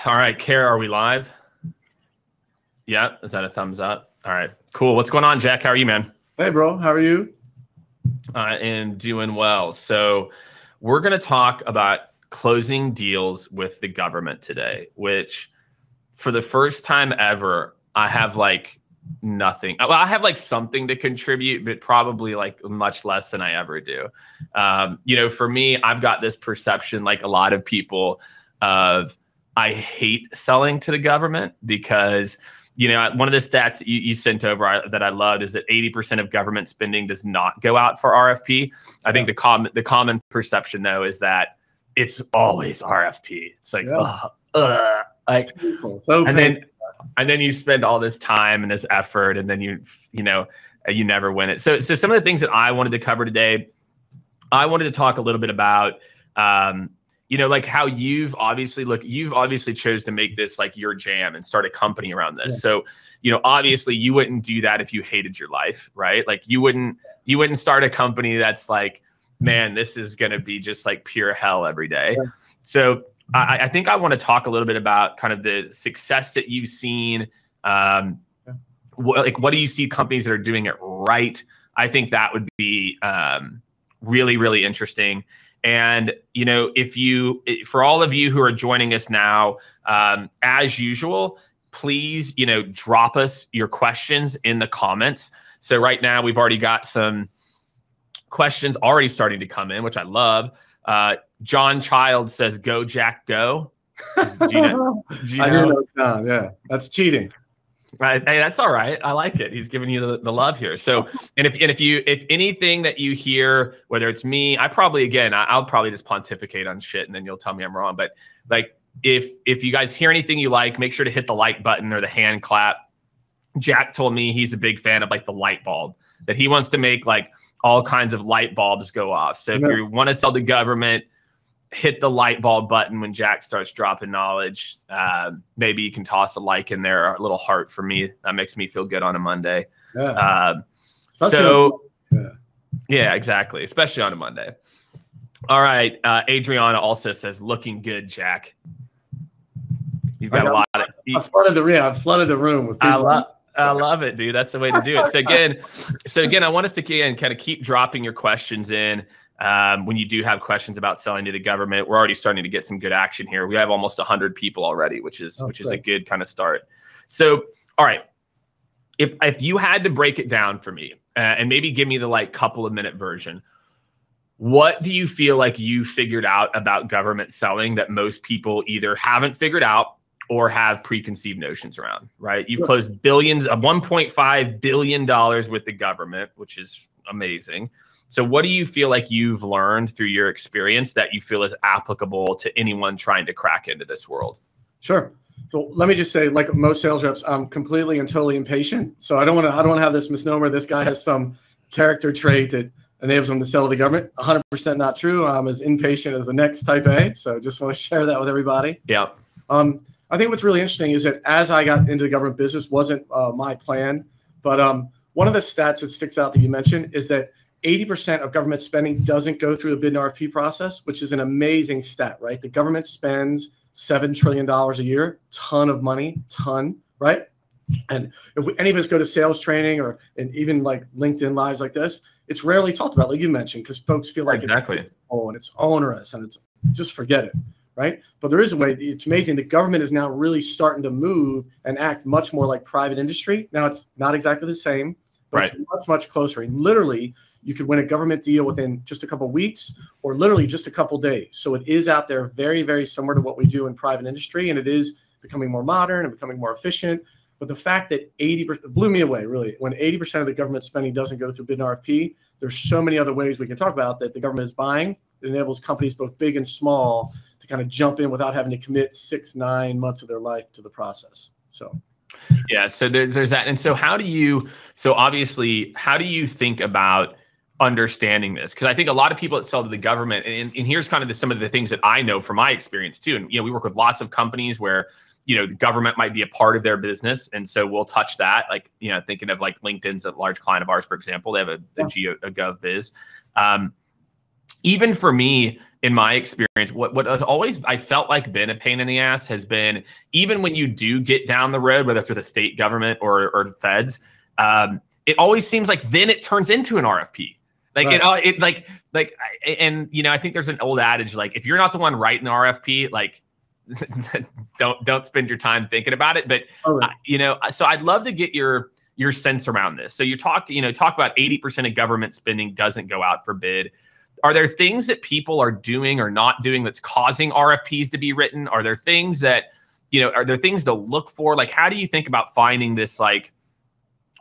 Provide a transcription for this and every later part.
All right, Kara, are we live? Yeah, is that a thumbs up? All right, cool. What's going on, Jack? How are you, man? Hey, bro. How are you? And doing well. So we're going to talk about closing deals with the government today, which for the first time ever, I have like nothing. Well, I have like something to contribute, but probably like much less than I ever do. For me, I've got this perception, like a lot of people, of I hate selling to the government because, one of the stats that you sent over that I loved is that 80% of government spending does not go out for RFP. I think the common perception, though, is that it's always RFP. It's like, and then you spend all this time and this effort, and then you never win it. So some of the things that I wanted to cover today, I wanted to talk a little bit about, like how you've obviously chose to make this like your jam and start a company around this. Yeah. So, obviously you wouldn't do that if you hated your life, right? Like you wouldn't start a company that's like, man, this is going to be just like pure hell every day. Yeah. So I think I want to talk a little bit about kind of the success that you've seen. What do you see companies that are doing it right? I think that would be really, really interesting. And, for all of you who are joining us now, as usual, please, drop us your questions in the comments. So right now we've already got some questions already starting to come in, which I love. John Child says, "Go Jack, go." Do you know? I do know John. Yeah, that's cheating. Right. Hey, that's all right. I like it. He's giving you the love here. So, if anything that you hear, whether it's me, I'll probably just pontificate on shit, and then you'll tell me I'm wrong. But like, if you guys hear anything you like, make sure to hit the like button or the hand clap. Jack told me he's a big fan of like the light bulb, that he wants to make like all kinds of light bulbs go off. So if you want to sell to government, hit the light bulb button when Jack starts dropping knowledge. Maybe you can toss a like in there, a little heart for me. That makes me feel good on a Monday. Yeah. Yeah, exactly. Especially on a Monday. All right. Adriana also says, "Looking good, Jack." You've got a lot of. I've flooded the room with people. I love it, dude. That's the way to do it. So again, I want us to kind of keep dropping your questions in. When you do have questions about selling to the government, we're already starting to get some good action here. We have almost 100 people already, which is a good kind of start. So, all right, if you had to break it down for me and maybe give me the like couple of minute version, what do you feel like you figured out about government selling that most people either haven't figured out or have preconceived notions around, right? You've closed billions of $1.5 billion with the government, which is amazing. So what do you feel like you've learned through your experience that you feel is applicable to anyone trying to crack into this world? Sure. So let me just say, like most sales reps, I'm completely and totally impatient. So I don't want to have this misnomer. This guy has some character trait that enables him to sell to the government. 100% not true. I'm as impatient as the next type A. So just want to share that with everybody. Yeah. I think what's really interesting is that as I got into the government business, wasn't my plan, but one of the stats that sticks out that you mentioned is that 80% of government spending doesn't go through the bid and RFP process, which is an amazing stat, right? The government spends $7 trillion a year, ton of money, right? And if any of us go to sales training and even like LinkedIn lives like this, it's rarely talked about, like you mentioned, because folks feel like it's onerous and it's just forget it. Right. But there is a way. It's amazing. The government is now really starting to move and act much more like private industry. Now, it's not exactly the same, but it's much, much closer. And literally, you could win a government deal within just a couple of weeks or literally just a couple of days. So it is out there very, very similar to what we do in private industry. And it is becoming more modern and becoming more efficient. But the fact that 80% blew me away, really, when 80% of the government spending doesn't go through bid and RFP, there's so many other ways we can talk about that the government is buying. It enables companies both big and small to kind of jump in without having to commit 6-9 months of their life to the process. So, yeah. So there's that. And so how do you think about understanding this? Because I think a lot of people that sell to the government, and here's kind of some of the things that I know from my experience too. And, we work with lots of companies where, the government might be a part of their business. And so we'll touch that, like, thinking of like LinkedIn's a large client of ours, for example, they have a gov biz. Even for me, in my experience, what has always I felt like been a pain in the ass has been, even when you do get down the road, whether it's with a state government or feds, it always seems like then it turns into an RFP. Like right. And you know, I think there's an old adage, like if you're not the one writing the RFP, like don't spend your time thinking about it. But you know, so I'd love to get your sense around this. So you talk about 80% of government spending doesn't go out for bid. Are there things that people are doing or not doing that's causing RFPs to be written? Are there things that, you know, are there things to look for? Like, how do you think about finding this like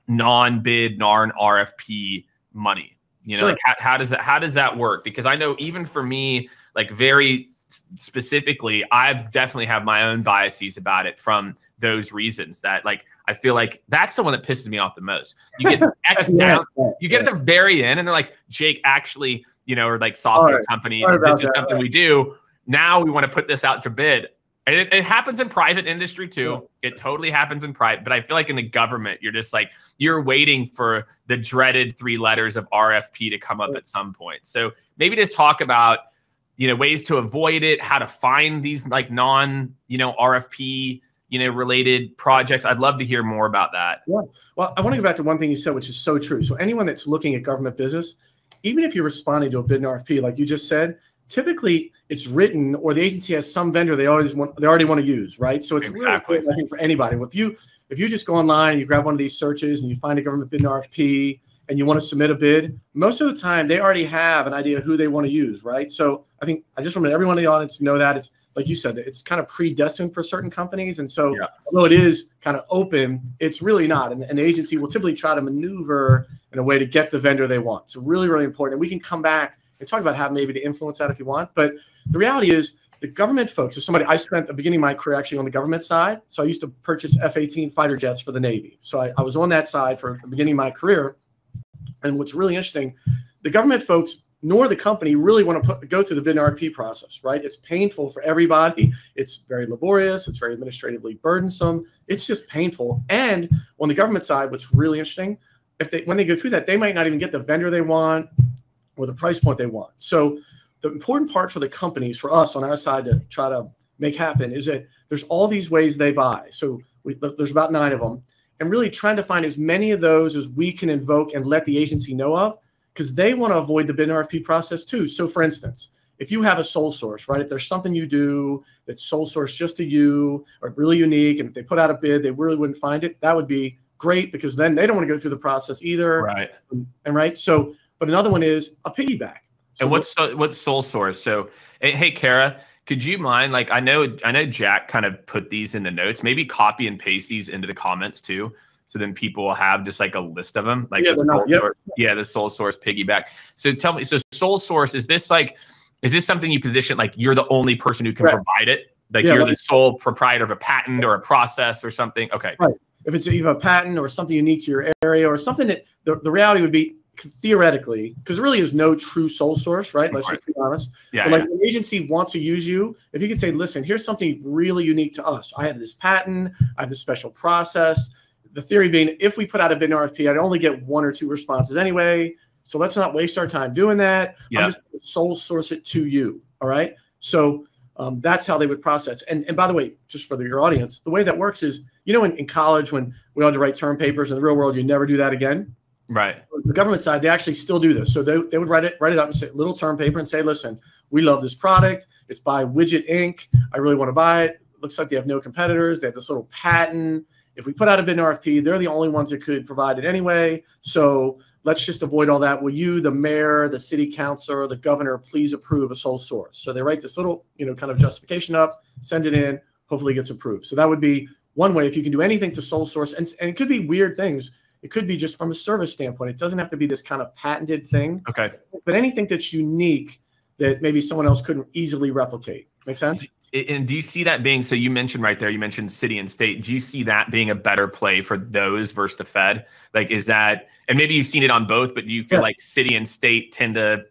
non-bid, non-RFP money? You know, sure. Like how does that work? Because I know even for me, like very specifically, I've definitely have my own biases about it from those reasons that like, I feel like that's the one that pisses me off the most. You get X down, you get at the very end and they're like, Jake, actually, you know, or like software company, this is something we do. Now we want to put this out to bid. And it happens in private industry too. It totally happens in private, but I feel like in the government, you're just like, you're waiting for the dreaded 3 letters of RFP to come up at some point. So maybe just talk about, you know, ways to avoid it, how to find these like RFP, you know, related projects. I'd love to hear more about that. Yeah. Well, I want to go back to one thing you said, which is so true. So anyone that's looking at government business, even if you're responding to a bid and RFP, like you just said, typically it's written or the agency has some vendor they already want to use, right? So it's really important, I think, for anybody. If you just go online and you grab one of these searches and you find a government bid and RFP and you want to submit a bid, most of the time they already have an idea of who they want to use, right? So I think I just want everyone in the audience to know that it's, like you said, it's kind of predestined for certain companies. And so although it is kind of open, it's really not. And an agency will typically try to maneuver in a way to get the vendor they want. So really, really important. And we can come back and talk about how maybe to influence that if you want. But the reality is the government folks, as somebody, I spent the beginning of my career actually on the government side. So I used to purchase F-18 fighter jets for the Navy. So I was on that side for the beginning of my career. And what's really interesting, the government folks nor the company really want to go through the bid and RFP process, right? It's painful for everybody. It's very laborious. It's very administratively burdensome. It's just painful. And on the government side, what's really interesting, when they go through that, they might not even get the vendor they want or the price point they want. So the important part for the companies, for us on our side to try to make happen, is that there's all these ways they buy. So there's about 9 of them. And really trying to find as many of those as we can invoke and let the agency know of, because they want to avoid the bid and RFP process too. So for instance, if you have a sole source, right, if there's something you do that's sole source just to you or really unique, and if they put out a bid, they really wouldn't find it, that would be great because then they don't want to go through the process either. Right. And right. So, but another one is a piggyback. So and what's sole source? So, hey, Kara, could you mind, like, I know Jack kind of put these in the notes, maybe copy and paste these into the comments too. So then people will have just like a list of them, like the sole source piggyback. So tell me, so sole source, is this something you position like you're the only person who can provide it? Like you're the sole proprietor of a patent or a process or something? Okay. Right. If it's even a patent or something unique to your area or something that the reality would be theoretically, because there really is no true sole source, right? Let's just be honest. But like an agency wants to use you, if you could say, listen, here's something really unique to us. I have this patent, I have this special process. The theory being, if we put out a bid and RFP, I'd only get 1 or 2 responses anyway. So let's not waste our time doing that. I'm just going to sole source it to you. All right. So that's how they would process. And by the way, just for your audience, the way that works is, you know, in college when we had to write term papers, in the real world, you never do that again. Right. The government side, they actually still do this. So they would write it up and say little term paper and say, listen, we love this product. It's by Widget Inc. I really want to buy it. Looks like they have no competitors. They have this little patent. If we put out a bid and RFP, they're the only ones that could provide it anyway. So let's just avoid all that. Will you, the mayor, the city councilor, the governor, please approve a sole source? So they write this little, you know, kind of justification up, send it in, hopefully it gets approved. So that would be one way. If you can do anything to sole source, and it could be weird things. It could be just from a service standpoint. It doesn't have to be this kind of patented thing. Okay. But anything that's unique that maybe someone else couldn't easily replicate. Make sense? And do you see that being, so you mentioned right there, you mentioned city and state. Do you see that being a better play for those versus the Fed? Like, is that, and maybe you've seen it on both, but do you feel like city and state tend to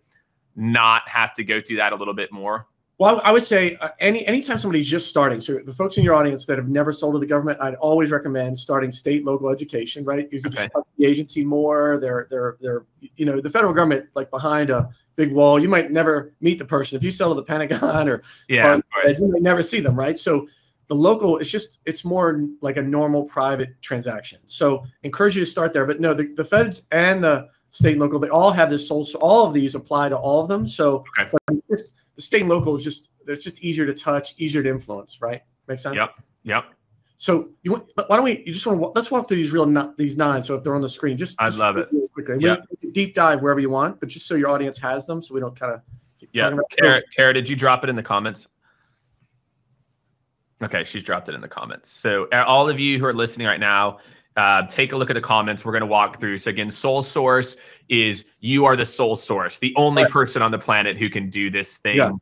not have to go through that a little bit more? Well, I would say anytime somebody's just starting, so the folks in your audience that have never sold to the government, I'd always recommend starting state, local education, right? You can just touch the agency more. They're the federal government, like behind a big wall, you might never meet the person. If you sell to the Pentagon or you may never see them, right? So the local, it's more like a normal private transaction. So encourage you to start there. But no, the feds and the state and local, they all have this so all of these apply to all of them. So the state and local is it's just easier to touch, easier to influence, right? Makes sense? Yep. So let's walk through these 9. So if they're on the screen, I'd love it. Really quickly. Yeah. Deep dive wherever you want, but just so your audience has them, so we don't kind of keep talking about Kara, did you drop it in the comments? Okay, she's dropped it in the comments. So all of you who are listening right now, take a look at the comments. We're going to walk through. So again, sole source is you are the sole source, the only person on the planet who can do this thing,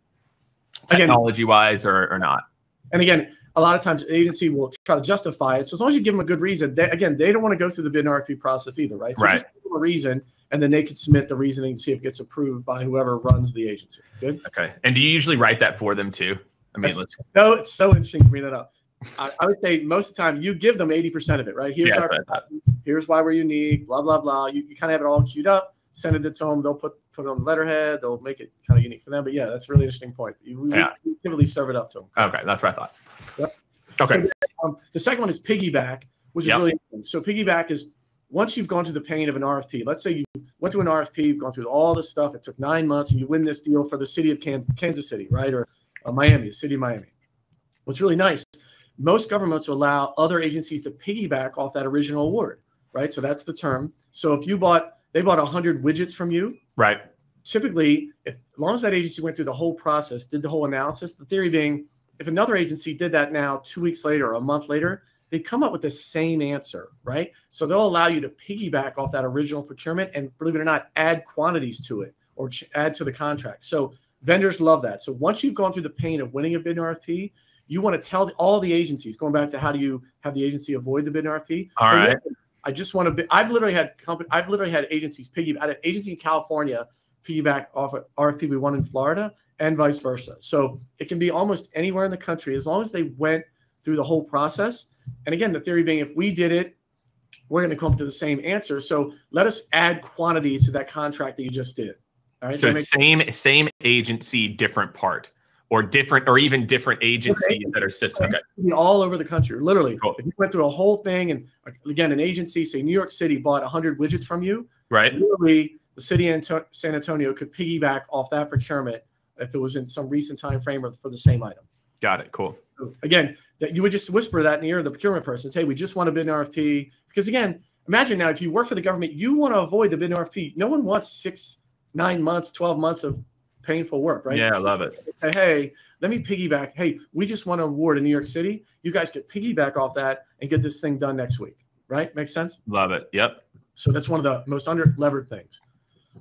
technology-wise or not. And again, a lot of times an agency will try to justify it. So as long as you give them a good reason, they don't want to go through the bid and RFP process either, right? So just give them a reason, and then they can submit the reasoning and see if it gets approved by whoever runs the agency. Good? Okay. And do you usually write that for them too? I mean, it's so interesting to bring that up. I would say most of the time you give them 80% of it, right? Here's why we're unique, blah, blah, blah. You kind of have it all queued up, send it to them. They'll put it on the letterhead. They'll make it kind of unique for them. But yeah, that's a really interesting point. We typically serve it up to them. Okay, that's what I thought. Yep. Okay. So, the second one is Piggyback, which is really interesting. So Piggyback is once you've gone through the pain of an RFP. Let's say you went through an RFP, you've gone through all this stuff. It took 9 months, and you win this deal for the city of Kansas City, right? Or Miami, the city of Miami. What's really nice, most governments allow other agencies to piggyback off that original award, right? So that's the term. So if they bought 100 widgets from you, right? Typically, as long as that agency went through the whole process, did the whole analysis, the theory being, if another agency did that now 2 weeks later or a month later, they come up with the same answer, right? So they'll allow you to piggyback off that original procurement and, believe it or not, add quantities to it or add to the contract. So vendors love that. So once you've gone through the pain of winning a bid and RFP, you want to tell all the agencies, going back to how do you have the agency avoid the bid and RFP? All right. I just want to. I've literally had agencies piggyback. I had an agency in California piggyback off an RFP we won in Florida, and vice versa. So it can be almost anywhere in the country as long as they went through the whole process. And again, the theory being, if we did it, we're going to come up to the same answer. So let us add quantities to that contract that you just did. All right. So same agency, different part. Or even different agencies that are system. Okay. All over the country, literally. Cool. If you went through a whole thing, and again, an agency, say New York City, bought 100 widgets from you, right? Literally, the city of San Antonio could piggyback off that procurement if it was in some recent time frame or for the same item. Got it. Cool. So again, that you would just whisper that in the ear of the procurement person. Say, we just want to bid an RFP. Because again, imagine now, if you work for the government, you want to avoid the bid and RFP. No one wants 6, 9 months, 12 months of painful work, right? Yeah, I love it. Hey, let me piggyback. Hey, we just won an award in New York City. You guys could piggyback off that and get this thing done next week, right? Makes sense? Love it. Yep. So that's one of the most under-levered things.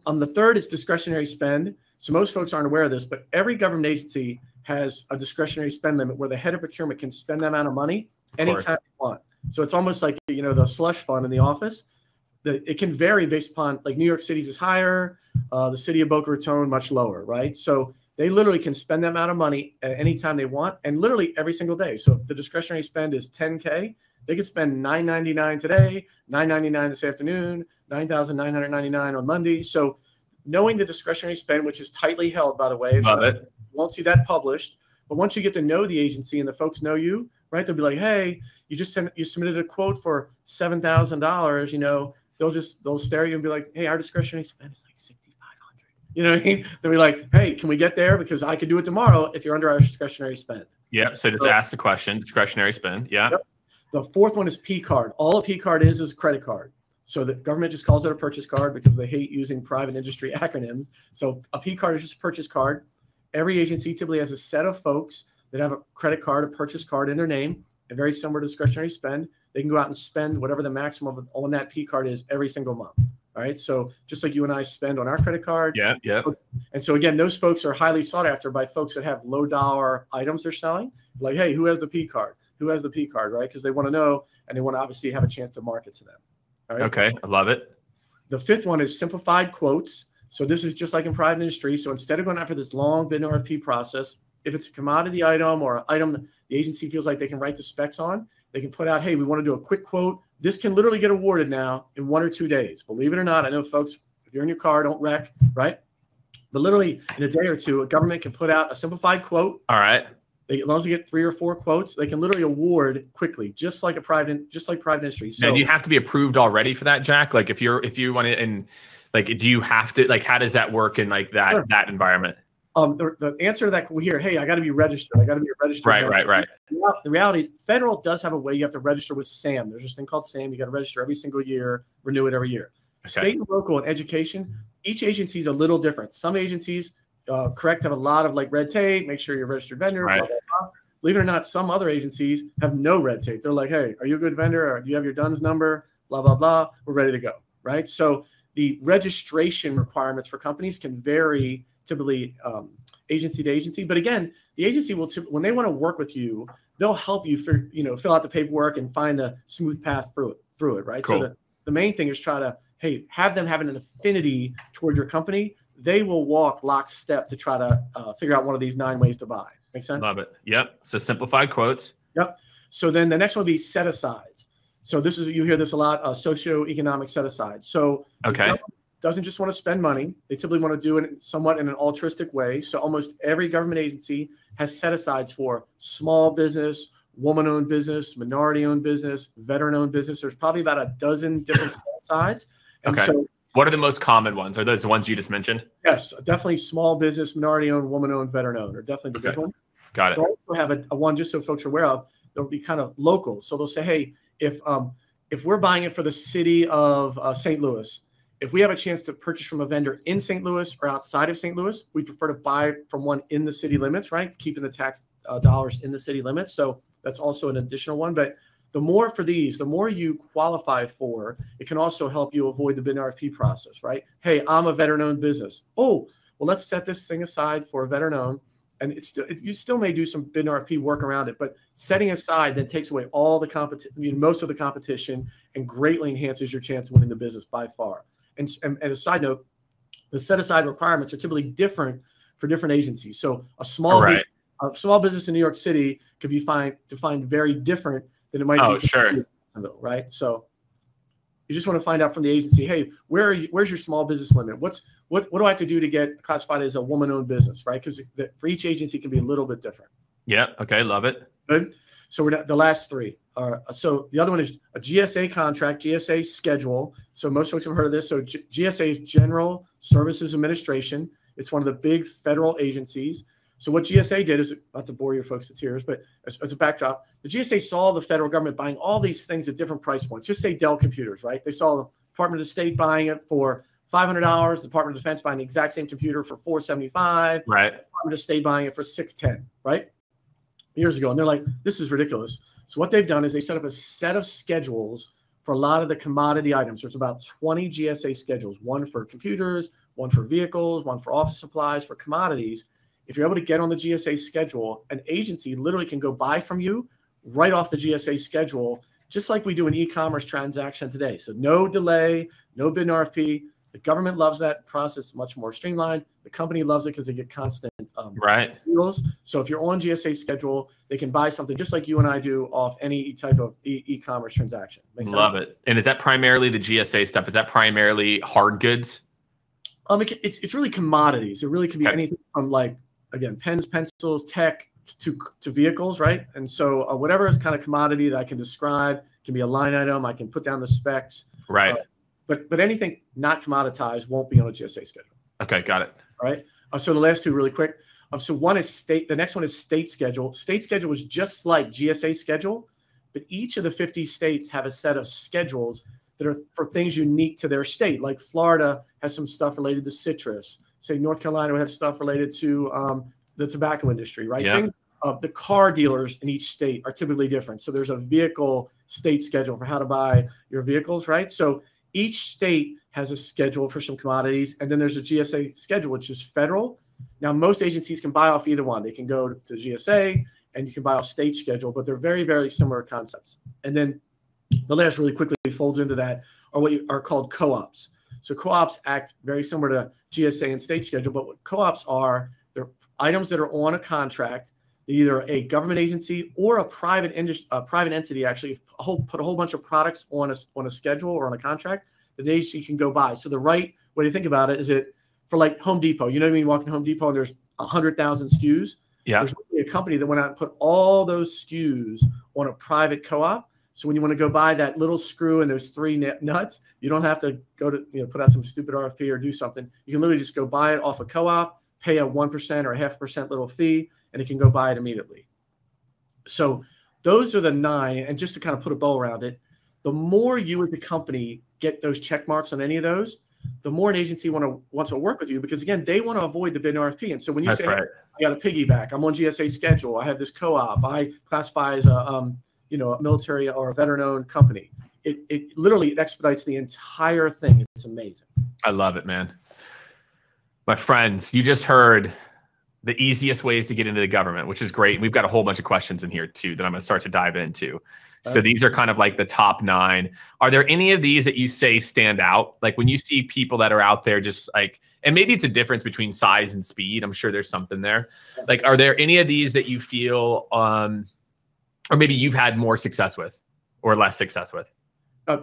The third is discretionary spend. So most folks aren't aware of this, but every government agency has a discretionary spend limit where the head of procurement can spend that amount of money anytime they want. So it's almost like, the slush fund in the office. It can vary based upon, like, New York City's is higher, the city of Boca Raton much lower, right? So they literally can spend that amount of money at any time they want, and literally every single day. So if the discretionary spend is $10K, they could spend $999 today, $999 this afternoon, $9,999 on Monday. So knowing the discretionary spend, which is tightly held, by the way, you won't see that published. But once you get to know the agency and the folks know you, right? They'll be like, hey, you submitted a quote for $7,000. They'll stare at you and be like, hey, our discretionary spend is like $6,500. You know what I mean? They'll be like, hey, can we get there? Because I could do it tomorrow if you're under our discretionary spend. Yeah. So just ask the question, discretionary spend. Yeah. Yep. The fourth one is P card. All a P card is a credit card. So the government just calls it a purchase card because they hate using private industry acronyms. So a P card is just a purchase card. Every agency typically has a set of folks that have a credit card, a purchase card in their name, and very similar to discretionary spend. They can go out and spend whatever the maximum on that P card is every single month. All right. So just like you and I spend on our credit card. Yeah. Yeah. And so again, those folks are highly sought after by folks that have low dollar items they're selling. Like, hey, who has the P card? Who has the P card? Right. Because they want to know, and they want to obviously have a chance to market to them. All right. Okay. I love it. The fifth one is simplified quotes. So this is just like in private industry. So instead of going after this long bid and RFP process, if it's a commodity item or an item that the agency feels like they can write the specs on, they can put out, hey, we want to do a quick quote. This can literally get awarded now in 1 or 2 days. Believe it or not, I know folks, if you're in your car, don't wreck, right? But literally in a day or two, a government can put out a simplified quote. All right. As long as you get 3 or 4 quotes, they can literally award quickly, just like private industry. So now, do you have to be approved already for that, Jack? Like if you want to, and like, do you have to, like, how does that work in like that, Sure. that environment? The answer to that, we hear, hey, I got to be registered. I got to be a registered. Right. The reality is, federal does have a way you have to register with SAM. There's this thing called SAM. You got to register every single year, renew it every year. Okay. State and local and education, each agency is a little different. Some agencies, correct, have a lot of like red tape. Make sure you're a registered vendor. Right. Blah, blah, blah. Believe it or not, some other agencies have no red tape. They're like, hey, are you a good vendor? Or do you have your DUNS number? Blah, blah, blah. We're ready to go, right? So the registration requirements for companies can vary typically agency to agency. But again, the agency will, when they want to work with you, they'll help you fill out the paperwork and find a smooth path through it, right? Cool. So the main thing is try to, hey, have them having an affinity toward your company. They will walk lockstep to try to figure out one of these 9 ways to buy. Make sense? Love it. Yep. So simplified quotes. Yep. So then the next one would be set asides. So this is, you hear this a lot, socioeconomic set asides. So okay, doesn't just want to spend money. They typically want to do it somewhat in an altruistic way. So almost every government agency has set asides for small business, woman-owned business, minority-owned business, veteran-owned business. There's probably about a dozen different set asides. And okay. so, what are the most common ones? Are those the ones you just mentioned? yes, definitely small business, minority-owned, woman-owned, veteran-owned are definitely the big one. Got it. They'll also have a one, just so folks are aware of, they'll be kind of local. So they'll say, hey, if we're buying it for the city of St. Louis, if we have a chance to purchase from a vendor in St. Louis or outside of St. Louis, we prefer to buy from one in the city limits, right? Keeping the tax dollars in the city limits. So that's also an additional one. But the more for these, the more you qualify for, it can also help you avoid the bid and RFP process, right? Hey, I'm a veteran-owned business. Oh, well, let's set this thing aside for a veteran-owned. And you still may do some bid and RFP work around it, but setting aside then takes away all the most of the competition and greatly enhances your chance of winning the business by far. And a side note, the set aside requirements are typically different for different agencies. So a small business in New York City could be defined very different than it might be. Oh, sure. Right. So you just want to find out from the agency, hey, where's your small business limit? What do I have to do to get classified as a woman-owned business, right? Because for each agency can be a little bit different. Yeah. Okay. Love it. Good. So the last 3 are, so the other one is a GSA contract, GSA schedule. So most folks have heard of this. So GSA is General Services Administration. It's one of the big federal agencies. So what GSA did is, not to bore your folks to tears, but as a backdrop, the GSA saw the federal government buying all these things at different price points. Just say Dell computers, right? They saw the Department of State buying it for $500, the Department of Defense buying the exact same computer for $475, right? Department of State buying it for $610, right? Years ago, and they're like, this is ridiculous. So what they've done is they set up a set of schedules for a lot of the commodity items. There's about 20 GSA schedules, one for computers, one for vehicles, one for office supplies, for commodities. If you're able to get on the GSA schedule, an agency literally can go buy from you right off the GSA schedule, just like we do an e-commerce transaction today. So no delay, no bid and RFP. The government loves that process, much more streamlined. The company loves it because they get constant deals. So if you're on GSA schedule, they can buy something just like you and I do off any type of e-commerce transaction. Love it. And is that primarily the GSA stuff? Is that primarily hard goods? It's really commodities. It really can be anything from, like, again, pens, pencils, tech to vehicles, right? And so whatever is kind of commodity that I can describe can be a line item. I can put down the specs. Right. But anything not commoditized won't be on a GSA schedule. Okay, got it. All right. So the last 2 really quick. So one is state. The next one is state schedule. State schedule is just like GSA schedule, but each of the 50 states have a set of schedules that are for things unique to their state. Like Florida has some stuff related to citrus. Say North Carolina would have stuff related to the tobacco industry, right? Yeah. The car dealers in each state are typically different. So there's a vehicle state schedule for how to buy your vehicles, right? So each state has a schedule for some commodities, and then there's a GSA schedule, which is federal. Now, most agencies can buy off either one. They can go to GSA, and you can buy off state schedule, but they're very, very similar concepts. And then the last really quickly folds into that are what are called co-ops. So co-ops act very similar to GSA and state schedule, but what co-ops are, They're items that are on a contract. Either a government agency or a private entity actually put a whole bunch of products on a schedule or on a contract that the agency can go buy. So the right way to think about it is it for like Home Depot. You know what I mean? You walk in Home Depot and there's 100,000 SKUs. Yeah. There's a company that went out and put all those SKUs on a private co-op. So when you want to go buy that little screw and there's 3 nuts, you don't have to go to put out some stupid RFP or do something. You can literally just go buy it off a co-op, pay a 1% or a 0.5% little fee, and it can go buy it immediately. So those are the 9. And just to kind of put a bow around it, the more you as the company get those check marks on any of those, the more an agency wants to work with you, because again, they want to avoid the bid and RFP. And so when you say, right, I got a Piggyback, I'm on GSA Schedule, I have this co-op, I classify as a military or a veteran-owned company, it literally expedites the entire thing. It's amazing. I love it, man. My friends, you just heard the easiest ways to get into the government, which is great. We've got a whole bunch of questions in here too that I'm going to start to dive into. So these are kind of like the top 9. Are there any of these that you say stand out? Like when you see people that are out there just like, and maybe it's a difference between size and speed. I'm sure there's something there. Like, are there any of these that you feel, or maybe you've had more success with or less success with?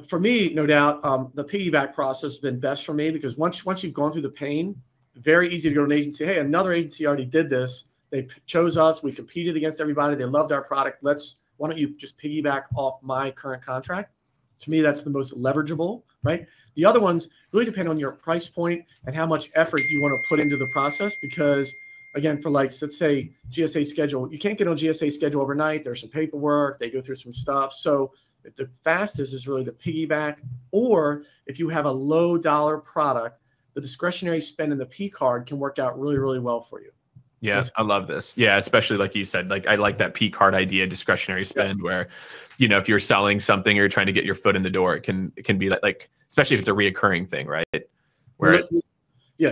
For me, no doubt, the Piggyback process has been best for me, because once you've gone through the pain, very easy to go to an agency. Hey, another agency already did this. They chose us. We competed against everybody. They loved our product. Why don't you just piggyback off my current contract? To me, that's the most leverageable, right? The other ones really depend on your price point and how much effort you want to put into the process. Because again, for like, let's say GSA Schedule, you can't get on GSA Schedule overnight. There's some paperwork. They go through some stuff. So if the fastest is really the Piggyback, or if you have a low dollar product, the discretionary spend in the P card can work out really, really well for you. Yeah, I love this. Yeah, especially like you said, like I like that P card idea, discretionary spend, where, if you're selling something or you're trying to get your foot in the door, it can be like, especially if it's a reoccurring thing, right? Where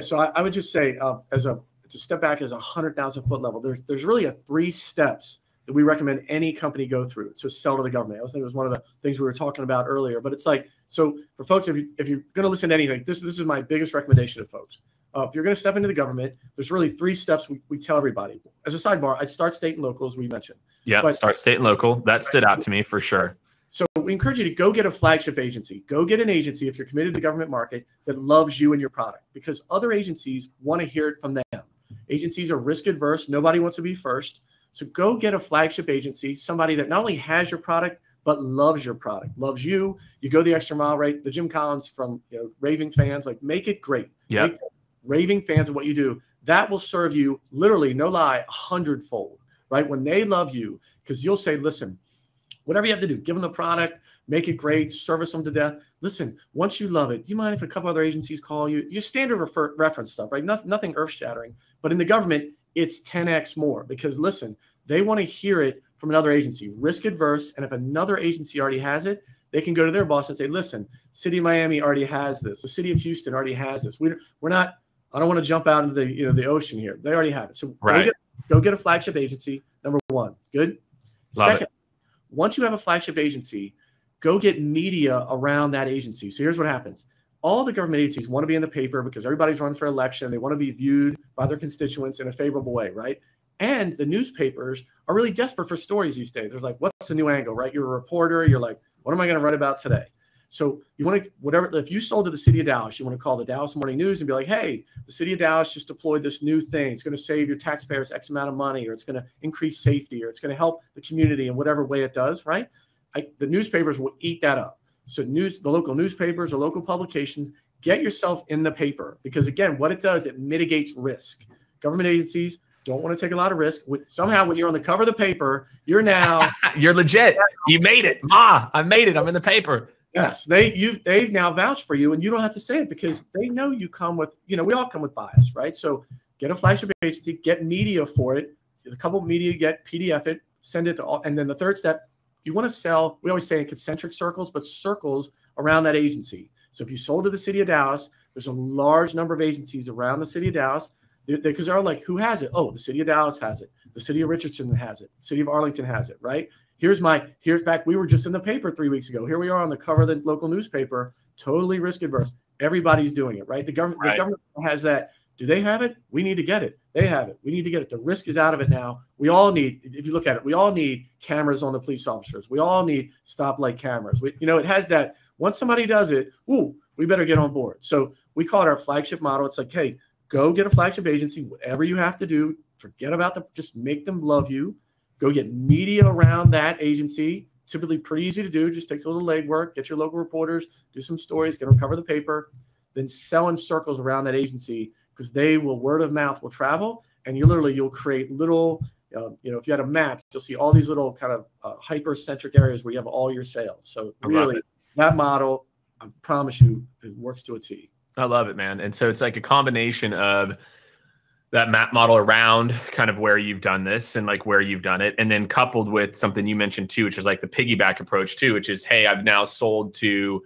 so I would just say, to step back as a 100,000 foot level, there's really 3 steps that we recommend any company go through to sell to the government. I think it was one of the things we were talking about earlier, but it's like, so for folks, if you're going to listen to anything, this is my biggest recommendation to folks. If you're going to step into the government, there's really 3 steps we tell everybody. As a sidebar, I'd start state and local, as we mentioned. Yeah, start state and local. That stood out to me for sure. So we encourage you to go get a flagship agency. Go get an agency, if you're committed to the government market, that loves you and your product, because other agencies want to hear it from them. Agencies are risk adverse. Nobody wants to be first. So go get a flagship agency, somebody that not only has your product, but loves your product, loves you. You go the extra mile, right? The Jim Collins from raving fans, like, make it great. Yeah. Raving fans of what you do. That will serve you literally, no lie, 100-fold, right? When they love you, because you'll say, listen, whatever you have to do, give them the product, make it great, service them to death. Listen, once you love it, do you mind if a couple other agencies call you? Your standard reference stuff, right? Nothing earth-shattering. But in the government, it's 10x more, because listen, they want to hear it from another agency, risk adverse. And if another agency already has it, they can go to their boss and say, listen, City of Miami already has this. The City of Houston already has this. We're not, I don't want to jump out into the ocean here. They already have it. So go get a flagship agency, number 1. Good. Second, once you have a flagship agency, go get media around that agency. So here's what happens. All the government agencies want to be in the paper because everybody's running for election. They want to be viewed by their constituents in a favorable way, right? And the newspapers are really desperate for stories these days. They're like, what's the new angle, right? You're a reporter. You're like, what am I going to write about today? So you want to, if you sold to the city of Dallas, you want to call the Dallas Morning News and be like, hey, the city of Dallas just deployed this new thing. It's going to save your taxpayers X amount of money, or it's going to increase safety, or it's going to help the community in whatever way it does, right? The newspapers will eat that up. So the local newspapers or local publications, get yourself in the paper, because again, what it does, it mitigates risk. Government agencies don't want to take a lot of risk. Somehow when you're on the cover of the paper, you're now you're legit. You made it. I made it. I'm in the paper. Yes, they've now vouched for you, and you don't have to say it, because they know you come with, we all come with bias, right? So get a flagship agency, get media for it. Get a couple of media, get PDF it, send it to all. And then the third step, you want to sell, we always say in concentric circles, but circles around that agency. So if you sold to the city of Dallas, there's a large number of agencies around the city of Dallas, because they're like, who has it? Oh, the city of Dallas has it. The city of Richardson has it. The city of Arlington has it, right? Here's back, we were just in the paper 3 weeks ago. Here we are on the cover of the local newspaper, totally risk adverse. Everybody's doing it, right? The government has that Do they have it? We need to get it. They have it. We need to get it. The risk is out of it now. We all need, if you look at it, we all need cameras on the police officers. We all need stoplight cameras. It has that, once somebody does it, ooh, we better get on board. So we call it our flagship model. It's like, hey, go get a flagship agency, whatever you have to do, forget about just make them love you. Go get media around that agency. Typically pretty easy to do. Just takes a little legwork. Get your local reporters, do some stories, get them cover the paper, then sell in circles around that agency, because word of mouth will travel, and you'll create little, if you had a map, you'll see all these little kind of hyper-centric areas where you have all your sales. So really, that model, I promise you, it works to a T. I love it, man. And so it's like a combination of that map model around kind of where you've done this and like where you've done it. And then coupled with something you mentioned too, which is like the piggyback approach too, which is, hey, I've now sold to,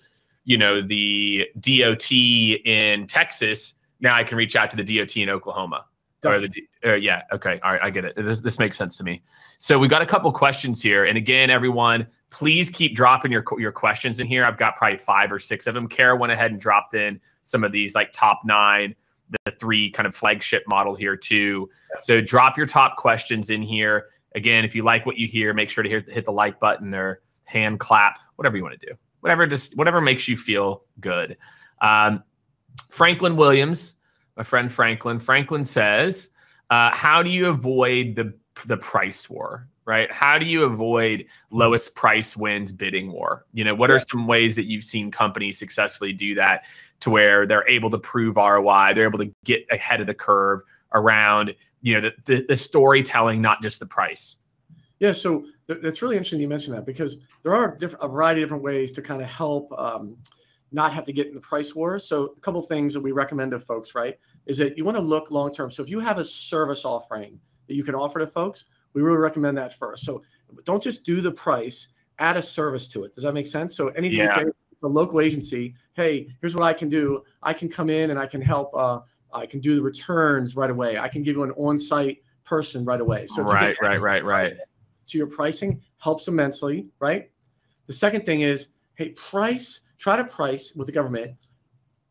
the DOT in Texas. Now I can reach out to the DOT in Oklahoma. Yeah. Okay. All right. I get it. This makes sense to me. So we've got a couple questions here. And again, everyone, please keep dropping your questions in here. I've got probably 5 or 6 of them. Kara went ahead and dropped in some of these like top 9, the 3 kind of flagship model here too. So drop your top questions in here. Again, if you like what you hear, make sure to hit the like button or hand clap, whatever you want to do. Whatever makes you feel good. Franklin Williams, my friend Franklin says, how do you avoid the price war, right? How do you avoid lowest price wins bidding war? What are some ways that you've seen companies successfully do that to where they're able to prove ROI, they're able to get ahead of the curve around, the storytelling, not just the price? Yeah, so that's really interesting you mentioned that, because there are a variety of different ways to kind of help not have to get in the price war. So a couple of things that we recommend to folks, right, is that you want to look long-term. So if you have a service offering that you can offer to folks, we really recommend that first. So don't just do the price, add a service to it. Does that make sense? So anything you say to a local agency, hey, here's what I can do. I can come in and I can help. I can do the returns right away. I can give you an on-site person right away. So right. To your pricing helps immensely, right? The second thing is, hey, try to price with the government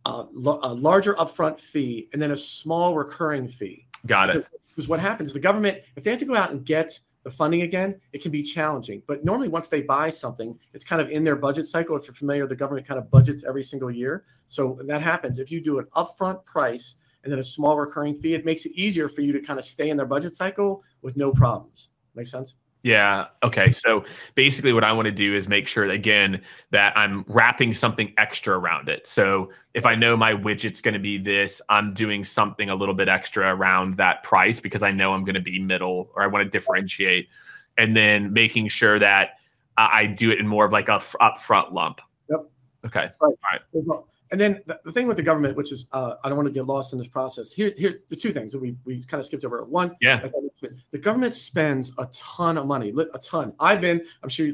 a larger upfront fee and then a small recurring fee. Got it. Because what happens, the government, if they have to go out and get the funding again, it can be challenging. But normally once they buy something, it's kind of in their budget cycle. If you're familiar, the government kind of budgets every single year. So when that happens, if you do an upfront price and then a small recurring fee, it makes it easier for you to kind of stay in their budget cycle with no problems. Make sense? Yeah. Okay. So basically what I want to do is make sure, again, that I'm wrapping something extra around it. So if I know my widget's going to be this, I'm doing something a little bit extra around that price because I know I'm going to be middle, or I want to differentiate, and then making sure that I do it in more of like a upfront lump. Yep. Okay. Right. All right. And then the thing with the government, which is, I don't want to get lost in this process. Here, the 2 things that we kind of skipped over. One, the government spends a ton of money, a ton. I'm sure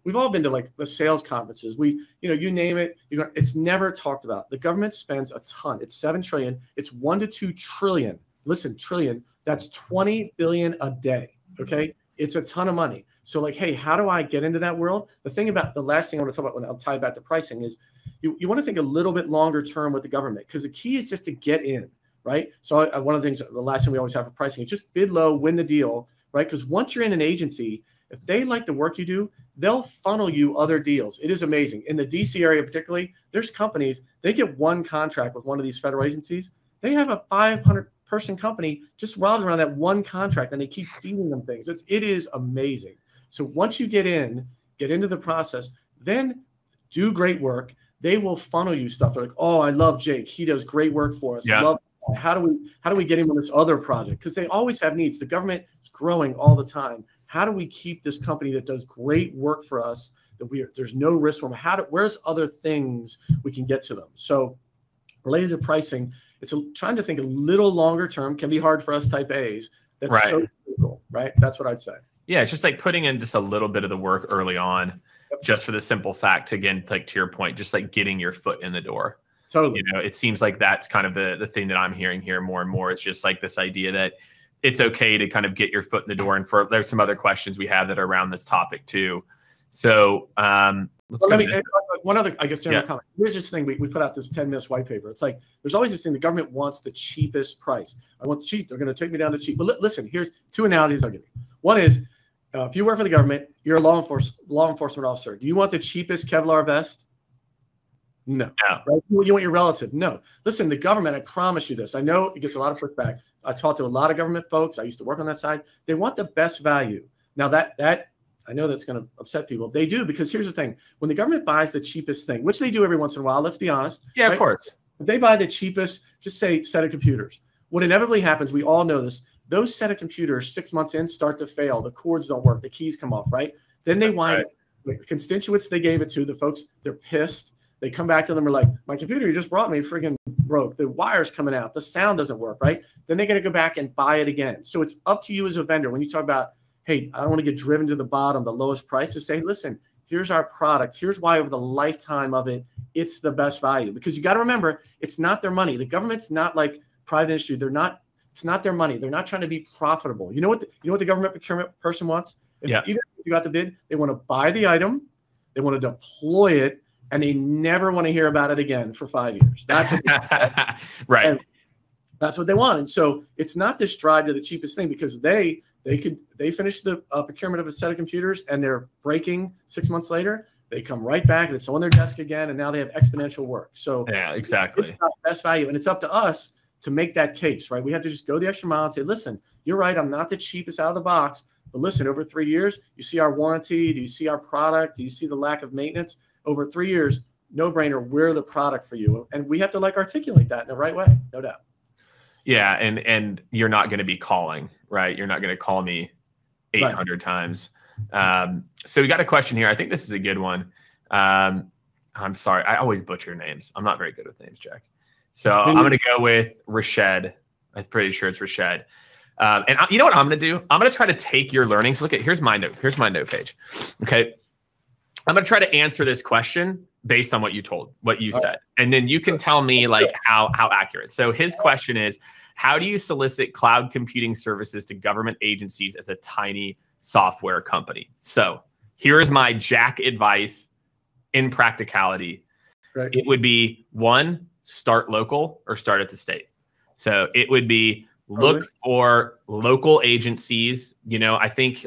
we've all been to like the sales conferences. You name it, it's never talked about. The government spends a ton. It's $7 trillion. It's 1 to 2 trillion. Listen, trillion. That's 20 billion a day. Okay, it's a ton of money. So like, hey, how do I get into that world? The last thing I want to talk about when I'm tied back to pricing is you want to think a little bit longer term with the government, because the key is just to get in, right? So one of the things, the last thing we always have for pricing is just bid low, win the deal, right? Because once you're in an agency, if they like the work you do, they'll funnel you other deals. It is amazing. In the DC area particularly, there's companies, they get one contract with one of these federal agencies. They have a 500-person company just revolved around that one contract, and they keep feeding them things. It is amazing. So once you get into the process, then do great work. They will funnel you stuff. They're like, oh, I love Jake. He does great work for us. Yeah. I love how do we get him on this other project? Because they always have needs. The government is growing all the time. How do we keep this company that does great work for us, that there's no risk from? Where's other things we can get to them? So related to pricing, it's trying to think a little longer term. Can be hard for us type A's. That's right. So critical, right? That's what I'd say. Yeah, it's just like putting in just a little bit of the work early on. Just for the simple fact, again, like to your point, just like getting your foot in the door. Totally. It seems like that's kind of the thing that I'm hearing here more and more. It's just like this idea that it's okay to kind of get your foot in the door. And there's some other questions we have that are around this topic too. So let me one other, I guess, general comment. Here's this thing. We put out this 10-minute white paper. It's like, there's always this thing. The government wants the cheapest price. I want the cheap. They're going to take me down to cheap. But listen, here's two analogies I'll give you. One is, if you work for the government, you're a law enforcement officer. Do you want the cheapest Kevlar vest? No. Right? You want your relative? No. Listen, the government, I promise you this. I know it gets a lot of pushback. I talk to a lot of government folks. I used to work on that side. They want the best value. Now that I know that's going to upset people. They do, because here's the thing. When the government buys the cheapest thing, which they do every once in a while, let's be honest. Yeah, right? Of course. If they buy the cheapest, just say, set of computers. What inevitably happens, we all know this, those set of computers 6 months in start to fail. The cords don't work. The keys come off, right? Then they wind up, like the constituents they gave it to, the folks, they're pissed. They come back to them and are like, my computer you just brought me freaking broke. The wire's coming out. The sound doesn't work, right? Then they're going to go back and buy it again. So it's up to you as a vendor. When you talk about, hey, I don't want to get driven to the bottom, the lowest price, to say, listen, here's our product. Here's why over the lifetime of it, it's the best value. Because you got to remember, it's not their money. The government's not like private industry. It's not their money. They're not trying to be profitable. You know what the government procurement person wants? Even if you got the bid, they want to buy the item, they want to deploy it, and they never want to hear about it again for 5 years. That's what right. And that's what they want. And so it's not this drive to the cheapest thing, because they finish the procurement of a set of computers and they're breaking 6 months later. They come right back and it's on their desk again, and now they have exponential work. So yeah, exactly. It's best value, and it's up to us to make that case, right? We have to just go the extra mile and say, listen, you're right, I'm not the cheapest out of the box, but listen, over 3 years, you see our warranty, do you see our product, do you see the lack of maintenance? Over 3 years, no brainer, we're the product for you. And we have to articulate that in the right way, no doubt. Yeah, and you're not going to be calling, right? You're not going to call me 800 times. So we got a question here. I think this is a good one. I'm sorry, I always butcher names. I'm not very good with names, Jack. So I'm going to go with Rashed. I'm pretty sure it's Rashed. And you know what I'm going to do? I'm going to try to take your learnings. Look at, here's my note page. Okay. I'm going to try to answer this question based on what you said. And then you can tell me how accurate. So his question is, how do you solicit cloud computing services to government agencies as a tiny software company? So here's my Jack advice in practicality. Right. It would be 1, start local or start at the state. So it would be look for local agencies. You know, I think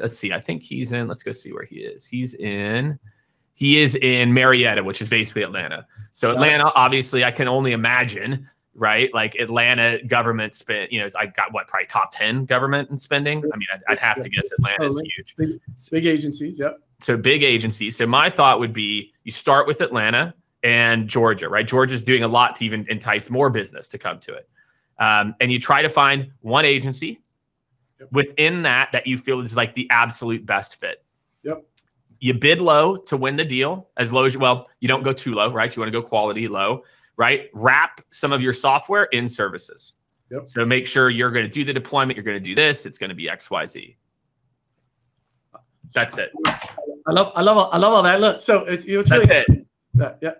he's in, let's go see where he is. He is in Marietta, which is basically Atlanta. So Atlanta, obviously, I can only imagine, right? Like Atlanta government spend, I got probably top 10 government in spending. I mean, I'd have to guess Atlanta is huge. Big agencies, yep. So big agencies. So my thought would be you start with Atlanta and Georgia, right? Georgia's doing a lot to even entice more business to come to it. And you try to find one agency within that you feel is like the absolute best fit. Yep. You bid low to win the deal, as low as you don't go too low, right? You want to go quality low, right? Wrap some of your software in services. Yep. So make sure you're going to do the deployment. You're going to do this. It's going to be X, Y, Z. That's it. I love all that. Look, so it's really, that's it. Yeah.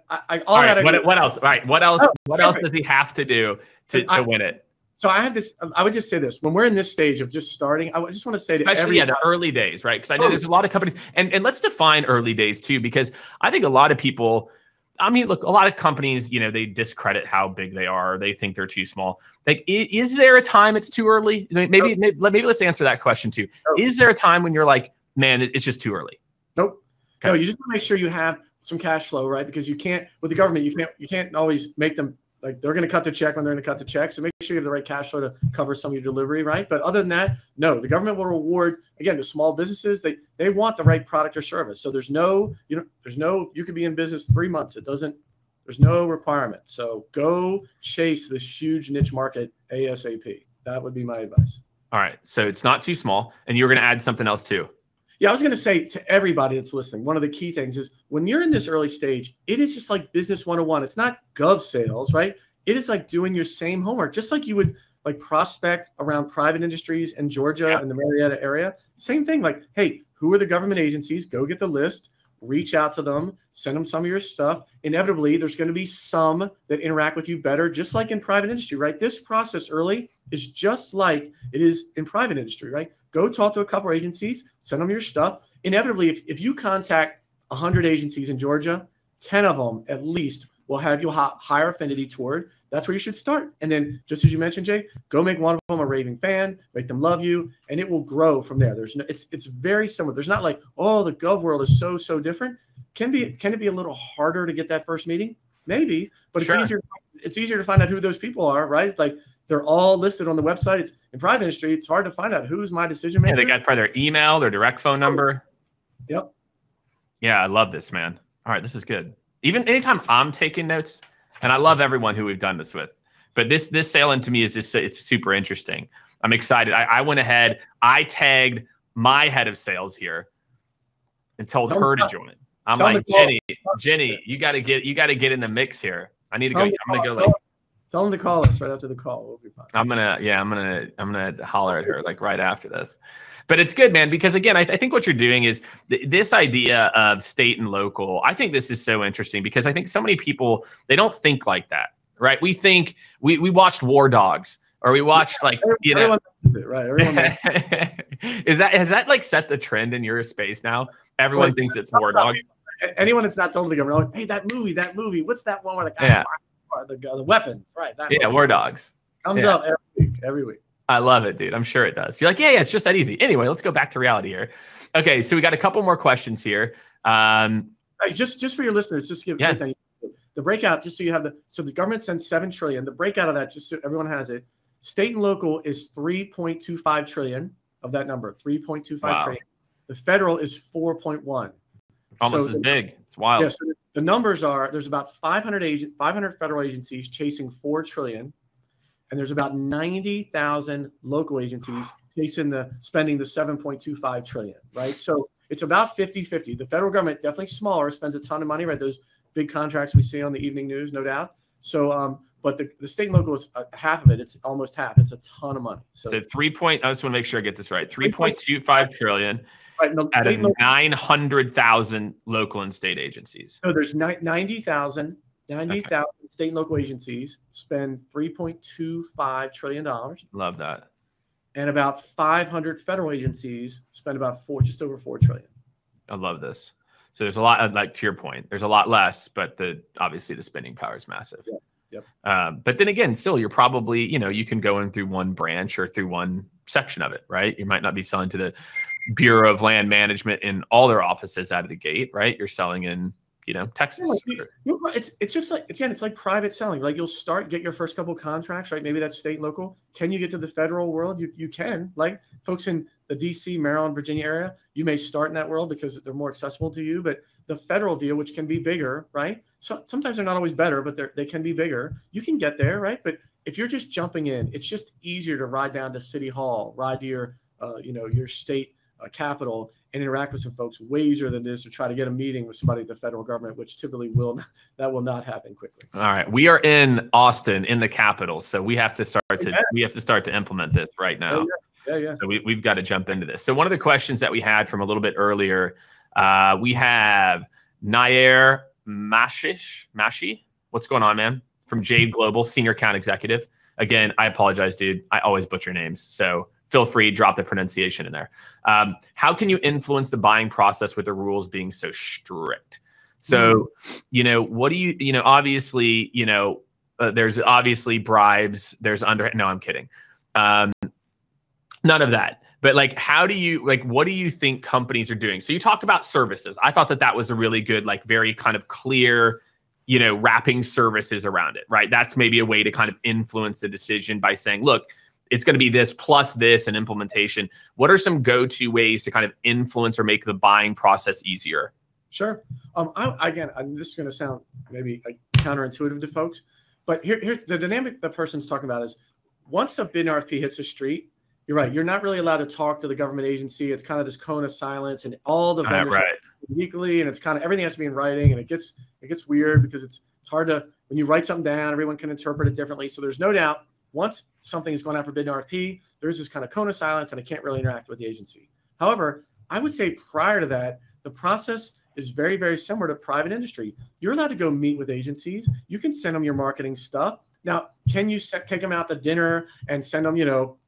All right. What else? All right. What else? What else does he have to do to win it? So I have this. I would just say this: when we're in this stage of just starting, I just want to say, especially the early days, right? Because I know there's a lot of companies, and let's define early days too, because I think a lot of people. I mean, look, a lot of companies, they discredit how big they are. They think they're too small. Like, is there a time it's too early? Maybe let's answer that question too. Is there a time when you're like, man, it's just too early? Nope. Okay. No, you just want to make sure you have some cash flow, right? Because you can't, with the government, you can't always make them. Like, they're going to cut the check when they're going to cut the check. So make sure you have the right cash flow to cover some of your delivery, right? But other than that, no, the government will reward, again, the small businesses. They want the right product or service. So you could be in business 3 months. There's no requirement. So go chase this huge niche market ASAP. That would be my advice. All right. So it's not too small. And you were going to add something else too. Yeah, I was going to say to everybody that's listening, one of the key things is when you're in this early stage, it is just like business 101. It's not gov sales, right? It is like doing your same homework, just like you would like prospect around private industries in Georgia and the Marietta area. Same thing, like, hey, who are the government agencies? Go get the list, reach out to them, send them some of your stuff. Inevitably, there's going to be some that interact with you better, just like in private industry, right? This process early is just like it is in private industry, right? Go talk to a couple agencies, send them your stuff. Inevitably, if you contact 100 agencies in Georgia, 10 of them at least will have you higher affinity toward. That's where you should start. And then, just as you mentioned, Jay, go make one of them a raving fan, make them love you, and it will grow from there. There's no, it's very similar. There's not like, oh, the gov world is so different. Can it be a little harder to get that first meeting? Maybe, but Sure. it's easier to find out who those people are, right? It's like they're all listed on the website. It's in private industry. It's hard to find out who's my decision maker. Yeah, they got probably their email, their direct phone number. Yep. Yeah, I love this, man. All right, this is good. Even anytime I'm taking notes, and I love everyone who we've done this with, but this sailing to me is just, it's super interesting. I'm excited. I went ahead, I tagged my head of sales here and told her to join. I'm like, Jenny, you got to get in the mix here. I need to go. I'm gonna go like. Tell them to call us right after the call. We'll be fine. I'm gonna holler at her like right after this. But it's good, man, because again, I think what you're doing is this idea of state and local. I think this is so interesting because I think so many people, they don't think like that, right? We think we watched War Dogs, or we watched like, you know, right? Everyone has that like set the trend in your space now? Everyone thinks it's War Dogs. Anyone that's not sold to the government, like, hey, that movie, what's that one where the guy the weapons, right? War Dogs comes up every week. I love it, dude. I'm sure it does. You're like, yeah, it's just that easy. Anyway, let's go back to reality here. Okay, so we got a couple more questions here. Just for your listeners, just to give the breakout, just so you have the government sends $7 trillion. The breakout of that, just so everyone has it, state and local is 3.25 trillion of that number, 3.25 trillion. The federal is 4.1. Almost as big. It's wild. Yeah, so the numbers are, there's about 500 federal agencies chasing 4 trillion. And there's about 90,000 local agencies spending the 7.25 trillion, right? So it's about 50-50. The federal government, definitely smaller, spends a ton of money, right? Those big contracts we see on the evening news, no doubt. So, but the state and local is half of it. It's almost half. It's a ton of money. So I just want to make sure I get this right. 3.25 trillion right, out of 900,000 local and state agencies. So there's 90,000 state and local agencies spend $3.25 trillion. Love that. And about 500 federal agencies spend about just over 4 trillion. I love this. So there's a lot, like to your point, there's a lot less, but obviously the spending power is massive. Yep. But then again, still, you're probably, you can go in through one branch or through one section of it, right? You might not be selling to the Bureau of Land Management in all their offices out of the gate, right? You're selling in, Texas. It's just like, again, it's like private selling. Like you'll get your first couple contracts, right? Maybe that's state and local. Can you get to the federal world? You can. Like folks in the DC, Maryland, Virginia area, you may start in that world because they're more accessible to you. But the federal deal, which can be bigger, right? So sometimes they're not always better, but they can be bigger. You can get there, right? But if you're just jumping in, it's just easier to ride down to City Hall, ride to your state capital, and interact with some folks way easier than it is to try to get a meeting with somebody at the federal government, which typically will not happen quickly. All right, we are in Austin, in the capital, so we have to start to implement this right now. Yeah. So we've got to jump into this. So one of the questions that we had from a little bit earlier, we have Nair Mashi. What's going on, man? From Jade Global, Senior Account Executive. Again, I apologize, dude. I always butcher names, so feel free, drop the pronunciation in there. How can you influence the buying process with the rules being so strict? So, what do you, obviously, there's obviously bribes, there's no, I'm kidding. None of that. But like, what do you think companies are doing? So you talked about services. I thought that was a really good, like very kind of clear, wrapping services around it, right? That's maybe a way to kind of influence the decision by saying, look, it's going to be this plus this and implementation. What are some go-to ways to kind of influence or make the buying process easier? Sure. This is going to sound maybe like counterintuitive to folks, but here's the dynamic the person's talking about is once a bid RFP hits the street, you're right. You're not really allowed to talk to the government agency. It's kind of this cone of silence, and all the vendors equally, and it's kind of everything has to be in writing, and it gets weird because it's hard to, when you write something down, everyone can interpret it differently. So there's no doubt once something is going out for bid and RFP, there's this kind of cone of silence, and I can't really interact with the agency. However, I would say prior to that, the process is very, very similar to private industry. You're allowed to go meet with agencies. You can send them your marketing stuff. Now, can you take them out to dinner and send them,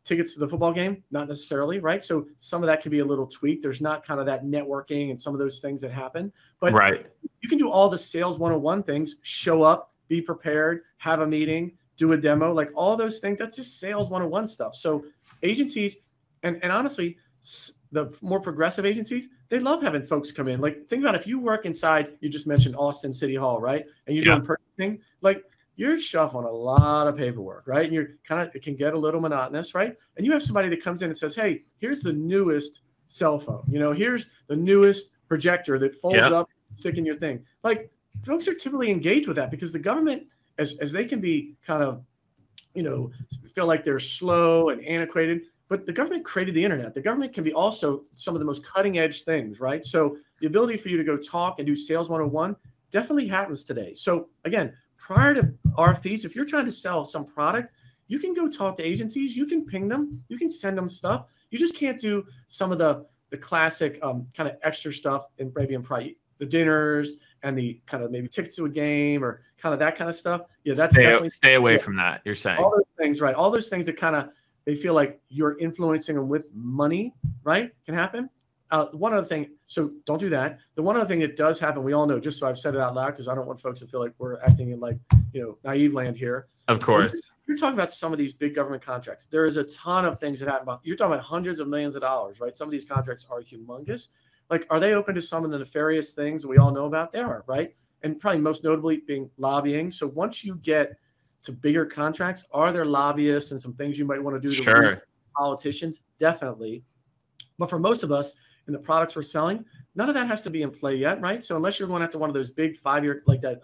tickets to the football game? Not necessarily, right? So some of that can be a little tweaked. There's not kind of that networking and some of those things that happen. But you can do all the sales 101 things, show up, be prepared, have a meeting, do a demo, like all those things. That's just sales 101 stuff. So agencies, and honestly, the more progressive agencies, they love having folks come in. Like, think about if you work inside, you just mentioned Austin City Hall, right? And you're doing purchasing, like you're shuffling a lot of paperwork, right? And you're it can get a little monotonous, right? And you have somebody that comes in and says, hey, here's the newest cell phone. Here's the newest projector that folds up, stick in your thing. Like, folks are typically engaged with that because the government, as they can be kind of, feel like they're slow and antiquated, but the government created the internet. The government can be also some of the most cutting edge things, right? So the ability for you to go talk and do sales 101 definitely happens today. So again, prior to RFPs, if you're trying to sell some product, you can go talk to agencies, you can ping them, you can send them stuff. You just can't do some of the classic kind of extra stuff maybe in price, the dinners and the kind of maybe tickets to a game or kind of that kind of stuff. Yeah, that's stay away from that. You're saying all those things, right? All those things that kind of they feel like you're influencing them with money, right? Can happen. One other thing, so don't do that. The one other thing that does happen, we all know, just so I've said it out loud, because I don't want folks to feel like we're acting in like, naive land here. Of course. You're talking about some of these big government contracts. There is a ton of things that happen. You're talking about hundreds of millions of dollars, right? Some of these contracts are humongous. Like, are they open to some of the nefarious things we all know about? They are, right? And probably most notably being lobbying. So once you get to bigger contracts, are there lobbyists and some things you might want to do to politicians? Definitely. But for most of us in the products we're selling, none of that has to be in play yet, right? So unless you're going after one of those big 5-year, like that,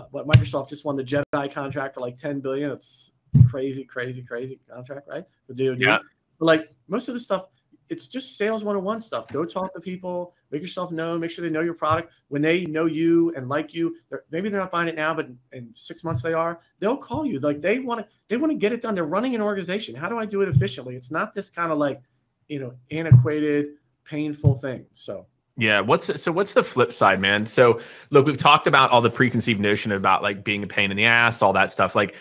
what Microsoft just won the Jedi contract for like $10 billion. It's crazy contract, right? The DoD. Yeah. But like most of the stuff, it's just sales 101 stuff. Go talk to people, make yourself known, make sure they know your product. When they know you and like you, maybe they're not buying it now, but in 6 months they are. They'll call you. Like they want to get it done. They're running an organization. How do I do it efficiently? It's not this kind of like, antiquated, painful thing. So. Yeah. What's the flip side, man? So look, we've talked about all the preconceived notion about like being a pain in the ass, all that stuff. Like,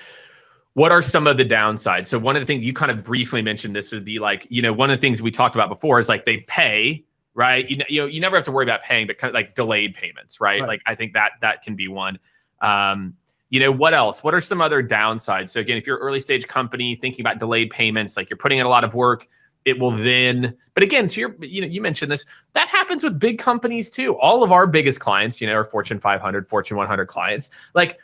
what are some of the downsides? So one of the things you kind of briefly mentioned, this would be like, one of the things we talked about before is like they pay, right? You never have to worry about paying, but kind of like delayed payments, right? Like I think that can be one. What else? What are some other downsides? So again, if you're an early stage company thinking about delayed payments, like you're putting in a lot of work, it will then, but again, to your, you mentioned this, that happens with big companies too. All of our biggest clients, are Fortune 500, Fortune 100 clients. Like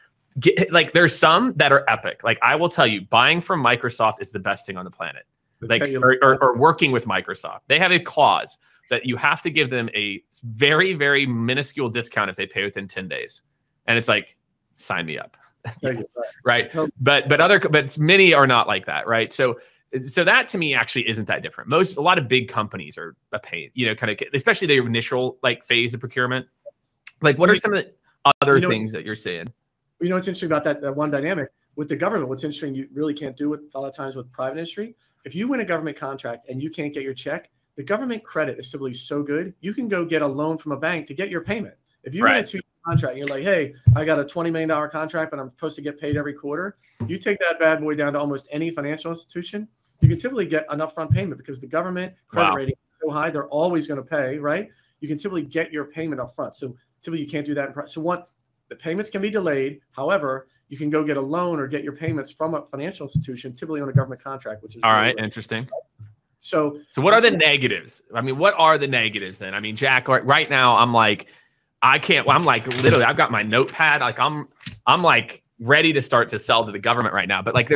there's some that are epic. Like I will tell you, buying from Microsoft is the best thing on the planet. Like or working with Microsoft. They have a clause that you have to give them a very, very minuscule discount if they pay within 10 days. And it's like, sign me up. Yes, right. But many are not like that. Right. So that to me actually isn't that different. A lot of big companies are a pain, kind of, especially the initial like phase of procurement. Like what are some of the other things that you're seeing? What's interesting about that one dynamic with the government, what's interesting, you really can't do it a lot of times with private industry. If you win a government contract and you can't get your check, the government credit is simply so good, you can go get a loan from a bank to get your payment. If you win a 2-year contract, you're like, hey, I got a $20 million contract, but I'm supposed to get paid every quarter. You take that bad boy down to almost any financial institution, you can typically get an upfront payment because the government credit rating is so high, they're always going to pay, right? You can typically get your payment up front. So typically you can't do that. The payments can be delayed. However, you can go get a loan or get your payments from a financial institution, typically on a government contract, which is all right. Interesting. So what are the negatives? I mean, what are the negatives then? I mean, Jack, right now I'm like, I'm like literally, I've got my notepad. Like I'm like ready to start to sell to the government right now. But like,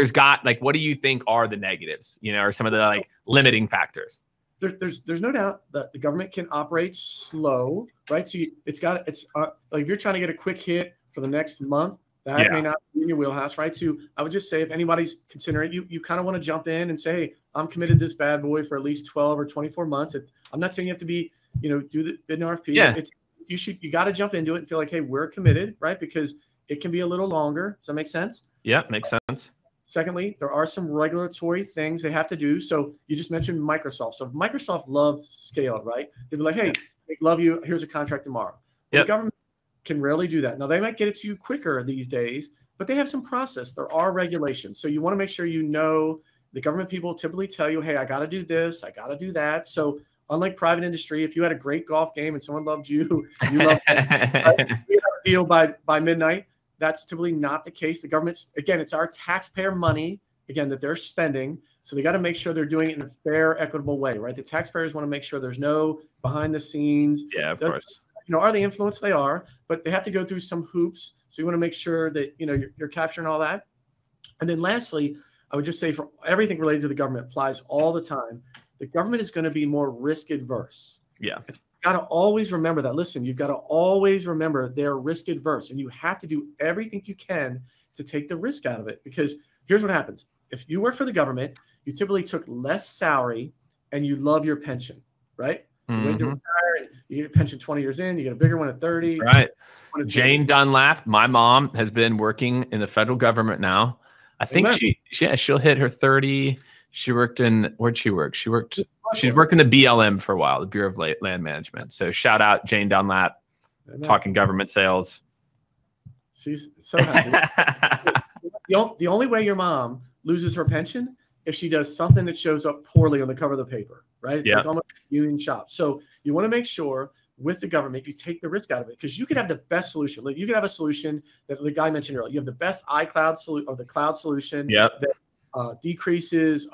what do you think are the negatives? Or some of the like limiting factors? There's no doubt that the government can operate slow, right? So it's like if you're trying to get a quick hit for the next month, that may not be in your wheelhouse, right? So I would just say if anybody's considering it, you kind of want to jump in and say, hey, I'm committed to this bad boy for at least 12 or 24 months. I'm not saying you have to be, do the bid and RFP. Yeah. You got to jump into it and feel like, hey, we're committed, right? Because it can be a little longer. Does that make sense? Yeah, makes sense. Secondly, there are some regulatory things they have to do. So you just mentioned Microsoft. So if Microsoft loves Scaled, right? They'd be like, hey, we love you. Here's a contract tomorrow. The government can rarely do that. Now, they might get it to you quicker these days, but they have some process. There are regulations. So you want to make sure you know the government people typically tell you, hey, I got to do this, I got to do that. So unlike private industry, if you had a great golf game and someone loved you, you loved them, right? You have a deal by midnight. That's typically not the case. The government's, again, it's our taxpayer money, again, that they're spending. So they got to make sure they're doing it in a fair, equitable way, right? The taxpayers want to make sure there's no behind the scenes. Yeah, of course. Are they influenced? They are, but they have to go through some hoops. So you want to make sure that, you're capturing all that. And then lastly, I would just say for everything related to the government applies all the time. The government is going to be more risk adverse. Yeah. You've got to always remember that. Listen, you've got to always remember they're risk adverse, and you have to do everything you can to take the risk out of it. Because here's what happens. If you work for the government, you typically took less salary and you love your pension, right? You wait to retire, and you get a pension 20 years in, you get a bigger one at 30. Right. Jane Dunlap, my mom, has been working in the federal government now. I think she'll hit her 30. She worked in, where'd she work? She's worked in the BLM for a while, the Bureau of Land Management. So shout out Jane Dunlap, talking government sales. She's so happy. The only way your mom loses her pension if she does something that shows up poorly on the cover of the paper, right? It's like almost a union shop. So you want to make sure with the government, you take the risk out of it, because you could have the best solution. Like you could have a solution that the guy mentioned earlier. You have the best iCloud solution or the cloud solution that decreases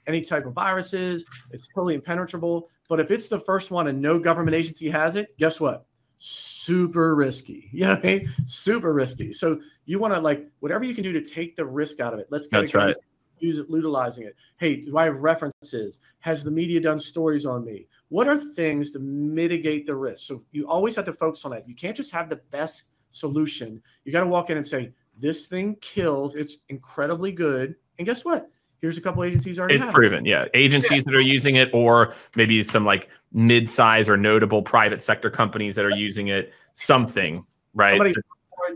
any type of viruses. It's totally impenetrable. But if it's the first one and no government agency has it, guess what? Super risky. You know what I mean? Super risky. So you want to whatever you can do to take the risk out of it. Let's get That's right. Use it, utilizing it. Hey, do I have references? Has the media done stories on me? What are things to mitigate the risk? So you always have to focus on that. You can't just have the best solution. You got to walk in and say, this thing kills. It's incredibly good. And guess what? Here's a couple agencies already. It's proven. Yeah. Agencies that are using it, or maybe some mid-size or notable private sector companies that are using it, something, right? Somebody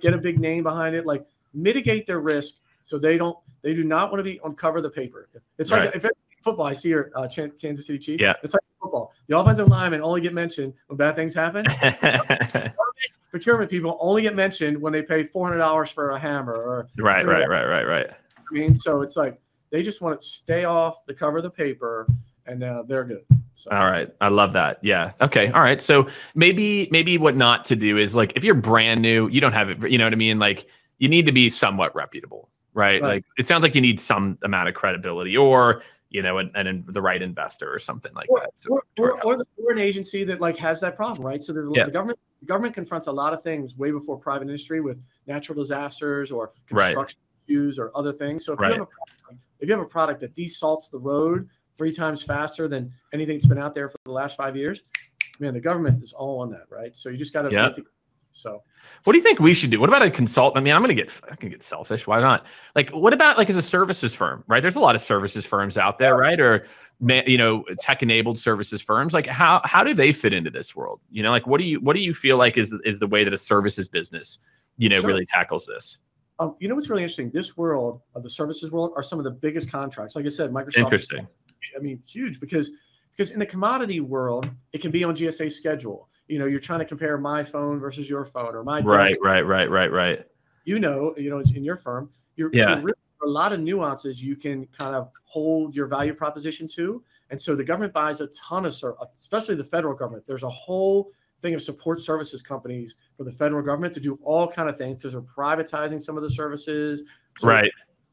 get a big name behind it, mitigate their risk so they do not want to be on cover of the paper. It's like if it's football, I see your Kansas City Chiefs. Yeah. It's like football. The offensive linemen only get mentioned when bad things happen. Procurement people only get mentioned when they pay $400 for a hammer or right. I mean, so it's they just want to stay off the cover of the paper, and they're good. So. All right. I love that. Yeah. Okay. All right. So maybe what not to do is if you're brand new, you don't have it, you know what I mean? You need to be somewhat reputable, right? It sounds like you need some amount of credibility, or, the right investor or something like that. Or an agency that has that problem, right? So the government confronts a lot of things way before private industry with natural disasters or construction issues or other things. So if you have a product that desalts the road 3 times faster than anything that's been out there for the last 5 years, man, the government is all on that, right? So you just got to So what do you think we should do? What about a consultant? I mean, I can get selfish. Why not? What about as a services firm, right? There's a lot of services firms out there, right? Or, tech-enabled services firms. How do they fit into this world? What do you feel like is the way that a services business, really tackles this? What's really interesting? This world of the services world are some of the biggest contracts. Like I said, Microsoft. Interesting. Huge because in the commodity world, it can be on GSA Schedule. You're trying to compare my phone versus your phone or my right. In your firm, you're really, a lot of nuances you can kind of hold your value proposition to. And so the government buys a ton of especially the federal government. There's a whole thing of support services companies for the federal government to do all kind of things because they're privatizing some of the services. So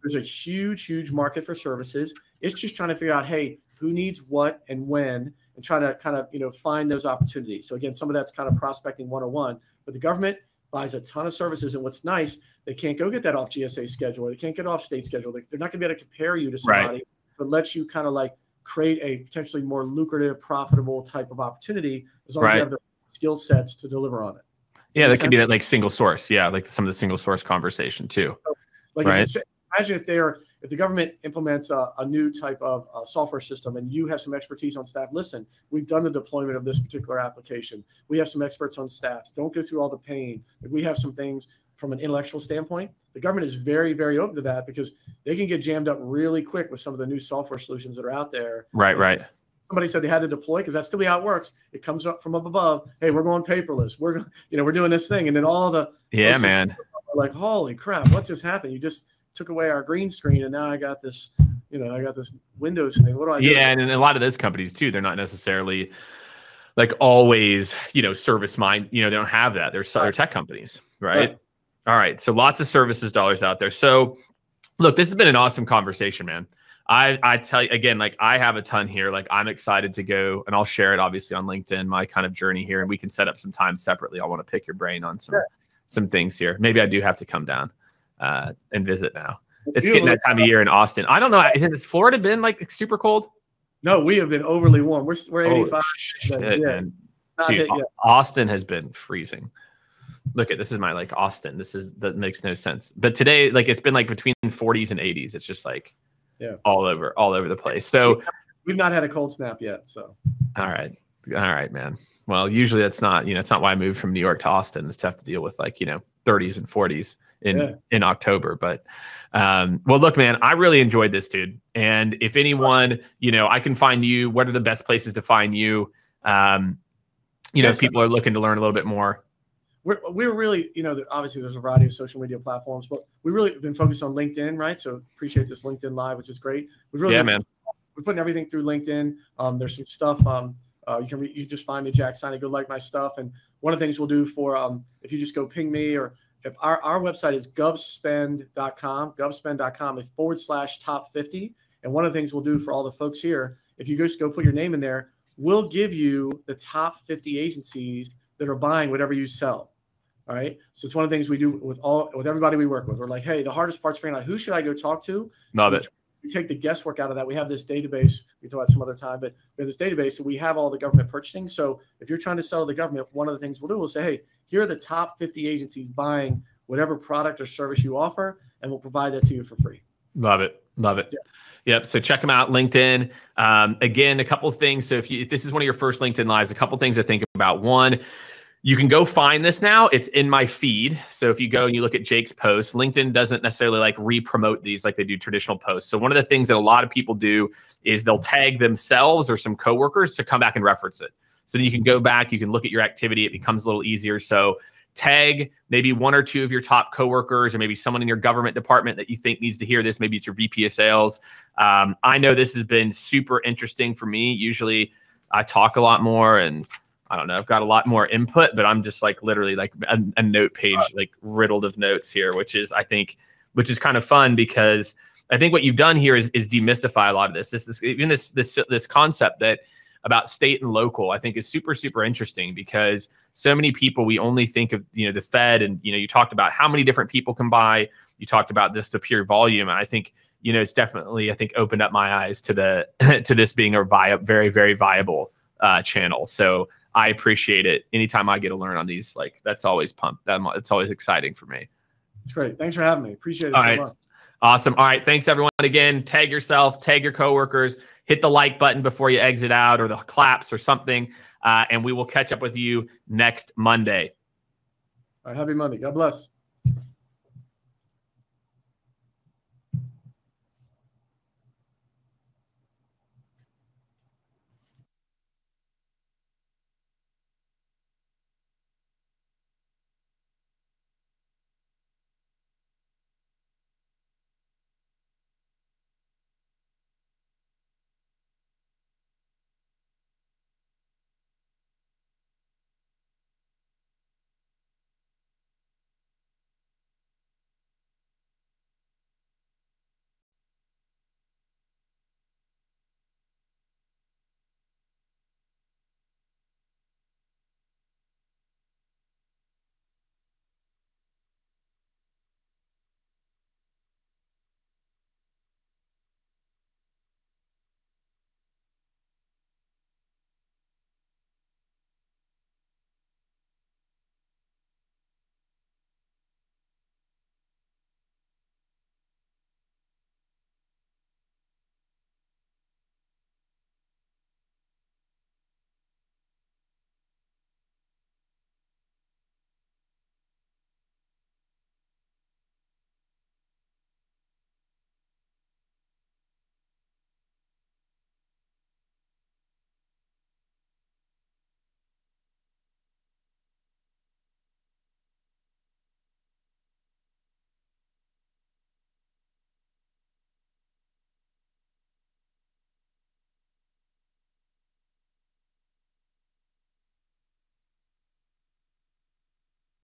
there's a huge market for services. It's just trying to figure out, hey, who needs what and when, and trying to kind of, find those opportunities. So again, some of that's kind of prospecting 101, but the government buys a ton of services. And what's nice, they can't go get that off GSA Schedule. Or they can't get off state schedule. They're not gonna be able to compare you to somebody, but let you kind of create a potentially more lucrative, profitable type of opportunity as long as you have the skill sets to deliver on it. Yeah, that could be that single source. Yeah, some of the single source conversation too. Imagine if the government implements a new type of software system and you have some expertise on staff. Listen, we've done the deployment of this particular application. We have some experts on staff. Don't go through all the pain. We have some things from an intellectual standpoint. The government is very, very open to that because they can get jammed up really quick with some of the new software solutions that are out there. Right. Somebody said they had to deploy because that's still how it works. It comes up from up above. Hey, we're going paperless. We're doing this thing, and then all the man, are holy crap, what just happened? You just took away our green screen, and now I got this you know, I got this Windows thing. What do I do? Yeah, and in a lot of those companies too, they're not necessarily like always, you know, service mind. You know, they don't have that. They're tech companies, right? All right. So lots of services dollars out there. So look, this has been an awesome conversation, man. I tell you again, like I have a ton here. Like I'm excited to go, and I'll share it obviously on LinkedIn, my kind of journey here, and we can set up some time separately. I want to pick your brain on some things here. Maybe I do have to come down and visit now. It's getting that time of year in Austin. I don't know. Has Florida been like super cold? No, we have been overly warm. We're 85. Shit, man. Dude, Austin has been freezing. Look at this is my like Austin. That makes no sense. But today, like it's been like between 40s and 80s. It's just like all over the place. So we've not had a cold snap yet. So all right, man. Well, usually that's not, you know, it's not why I moved from New York to Austin. It's tough to deal with like, you know, 30s and 40s in October. But well, look, man, I really enjoyed this, dude. And if anyone, you know, I can find you, what are the best places to find you? You know, if people are looking to learn a little bit more. We're really, you know, obviously there's a variety of social media platforms, but we really have been focused on LinkedIn, right? So appreciate this LinkedIn Live, which is great. We've really man. We're putting everything through LinkedIn. There's some stuff. You can just find me, Jack Siney, go like my stuff. And one of the things we'll do for if you just go ping me, or if our website is govspend.com, govspend.com/top 50. And one of the things we'll do for all the folks here, if you just go put your name in there, we'll give you the top 50 agencies that are buying whatever you sell. All right. So it's one of the things we do with everybody we work with. We're like, hey, the hardest part's figuring out who should I go talk to. Love it. We take the guesswork out of that. We have this database. We talk about some other time, but we have this database. So we have all the government purchasing. So if you're trying to sell to the government, one of the things we'll do, we'll say, hey, here are the top 50 agencies buying whatever product or service you offer, and we'll provide that to you for free. Love it. Love it. Yeah. Yep. So check them out. LinkedIn. Again, a couple of things. So if this is one of your first LinkedIn lives, a couple of things to think about. One, you can go find this now. It's in my feed. So if you go and you look at Jake's posts, LinkedIn doesn't necessarily like re-promote these like they do traditional posts. So one of the things that a lot of people do is they'll tag themselves or some coworkers to come back and reference it. So that you can go back, you can look at your activity. It becomes a little easier. So tag maybe one or two of your top coworkers, or maybe someone in your government department that you think needs to hear this. Maybe it's your VP of sales. I know this has been super interesting for me. Usually I talk a lot more, and I don't know, I've got a lot more input, but I'm just like literally like a note page, like riddled of notes here, which is kind of fun, because I think what you've done here is demystify a lot of this. This concept that about state and local, I think is super, super interesting, because so many people, we only think of, you know, the Fed, and, you know, you talked about how many different people can buy. You talked about just the pure volume. And I think, you know, it's definitely, I think, opened up my eyes to to this being a very, very viable channel. So I appreciate it. Anytime I get to learn on these, like, that's always it's always exciting for me. It's great. Thanks for having me. Appreciate it so much. Awesome. All right. Thanks, everyone. Again, tag yourself, tag your coworkers, hit the like button before you exit out, or the claps or something. And we will catch up with you next Monday. All right. Happy Monday. God bless.